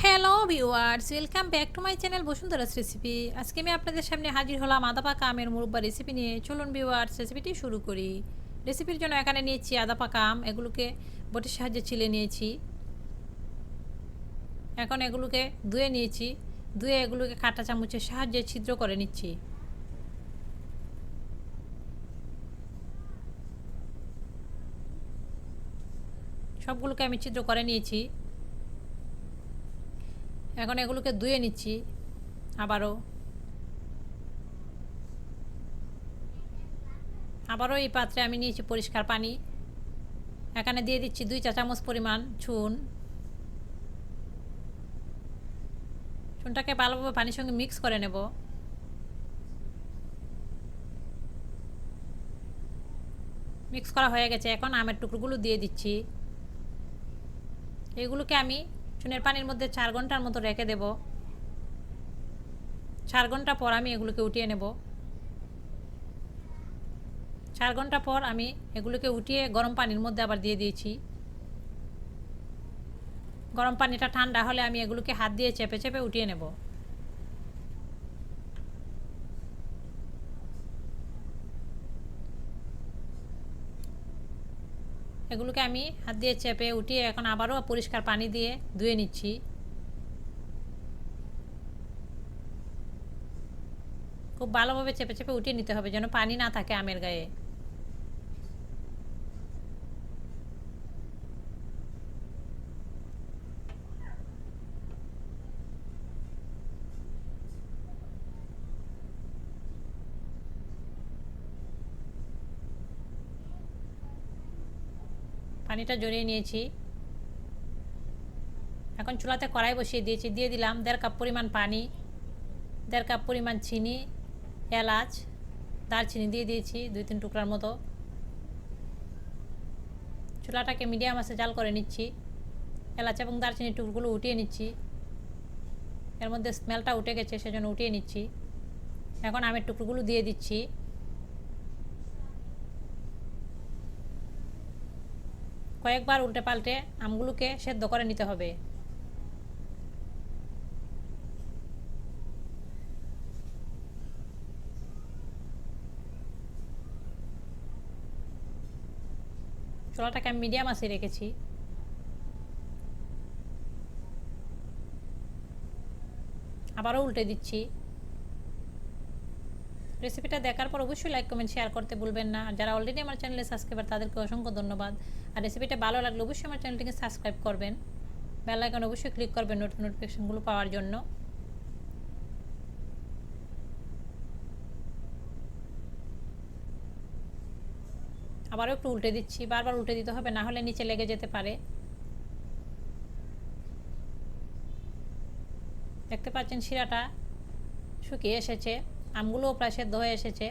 Hello viewers, welcome back to my channel Basundhara's recipe. আজকে আমি আপনাদের সামনে হাজির হলাম আদা পাকা আমের মুরব্বা রেসিপি নিয়ে। চলুন ভিউয়ার্স, রেসিপিটি শুরু করি। রেসিপির জন্য এখানে নিয়েছি আদা পাকা আম, এগুলোকে বটির সাহায্যে ছিলে নিয়েছি। এখন এগুলোকে ধুয়ে নিয়েছি, ধুয়ে এগুলোকে কাঁটা চামচের সাহায্যে ছিদ্র করে নিচ্ছি। সবগুলোকে আমি ছিদ্র করে নিয়েছি। এখন এগুলোকে ধুয়ে নিচ্ছি আবারও এই পাত্রে আমি নিয়েছি পরিষ্কার পানি। এখানে দিয়ে দিচ্ছি 2 চা চামচ পরিমাণ চুনটাকে ভালোভাবে পানির সঙ্গে মিক্স করে নেব। মিক্স করা হয়ে গেছে, এখন আমের টুকরোগুলো দিয়ে দিচ্ছি। এগুলোকে আমি চুনের পানির মধ্যে 4 ঘন্টার মতো রেখে দেব। 4 ঘন্টা পর আমি এগুলোকে উঠিয়ে নেব। 4 ঘন্টা পর আমি এগুলোকে উঠিয়ে গরম পানির মধ্যে আবার দিয়ে দিয়েছি। গরম পানিটা ঠান্ডা হলে আমি এগুলোকে হাত দিয়ে চেপে চেপে উঠিয়ে নেব। এগুলোকে আমি হাত দিয়ে চেপে উঠিয়ে এখন আবারও পরিষ্কার পানি দিয়ে ধুয়ে নিচ্ছি। খুব ভালোভাবে চেপে চেপে উঠিয়ে নিতে হবে যেন পানি না থাকে আমের গায়ে। পানিটা ঝরিয়ে নিয়েছি। এখন চুলাতে কড়াই বসিয়ে দিয়েছি, দিয়ে দিলাম 1.5 কাপ পরিমাণ পানি, 1.5 কাপ পরিমাণ চিনি, এলাচ, দারচিনি দিয়ে দিয়েছি 2-3 টুকরার মতো। চুলাটাকে মিডিয়াম আঁচে জাল করে নিচ্ছি। এলাচ এবং দারচিনির টুকরোগুলো উঠিয়ে নিচ্ছি। এর মধ্যে স্মেলটা উঠে গেছে, সেজন্য উঠিয়ে নিচ্ছি। এখন আমের টুকরোগুলো দিয়ে দিচ্ছি। কয়েকবার উল্টে পাল্টে আমগুলোকে সেদ্ধ করে নিতে হবে। চুলাটাকে আমি মিডিয়াম আঁচে রেখেছি। আবারও উল্টে দিচ্ছি। রেসিপিটা দেখার পর অবশ্যই লাইক কমেন্ট শেয়ার করতে ভুলবেন না। আর যারা অলরেডি আমার চ্যানেলে সাবস্ক্রাইবার তাদেরকে অসংখ্য ধন্যবাদ। আর রেসিপিটা ভালো লাগলে অবশ্যই আমার চ্যানেলটিকে সাবস্ক্রাইব করবেন, বেল আইকন অবশ্যই ক্লিক করবেন নোটিফিকেশনগুলো পাওয়ার জন্য। আবারও একটু উল্টে দিচ্ছি, বারবার উল্টে দিতে হবে, না হলে নিচে লেগে যেতে পারে। দেখতে পাচ্ছেন শিরাটা শুকিয়ে এসেছে, আমগুলোও প্রায় সেদ্ধ হয়ে এসেছে।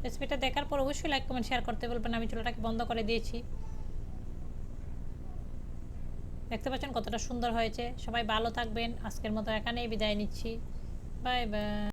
রেসিপিটা দেখার পর অবশ্যই লাইক কমেন্ট শেয়ার করতে বলবেন। আমি চুলাটাকে বন্ধ করে দিয়েছি। দেখতে পাচ্ছেন কতটা সুন্দর হয়েছে। সবাই ভালো থাকবেন। আজকের মতো এখানেই বিদায় নিচ্ছি। Bye bye.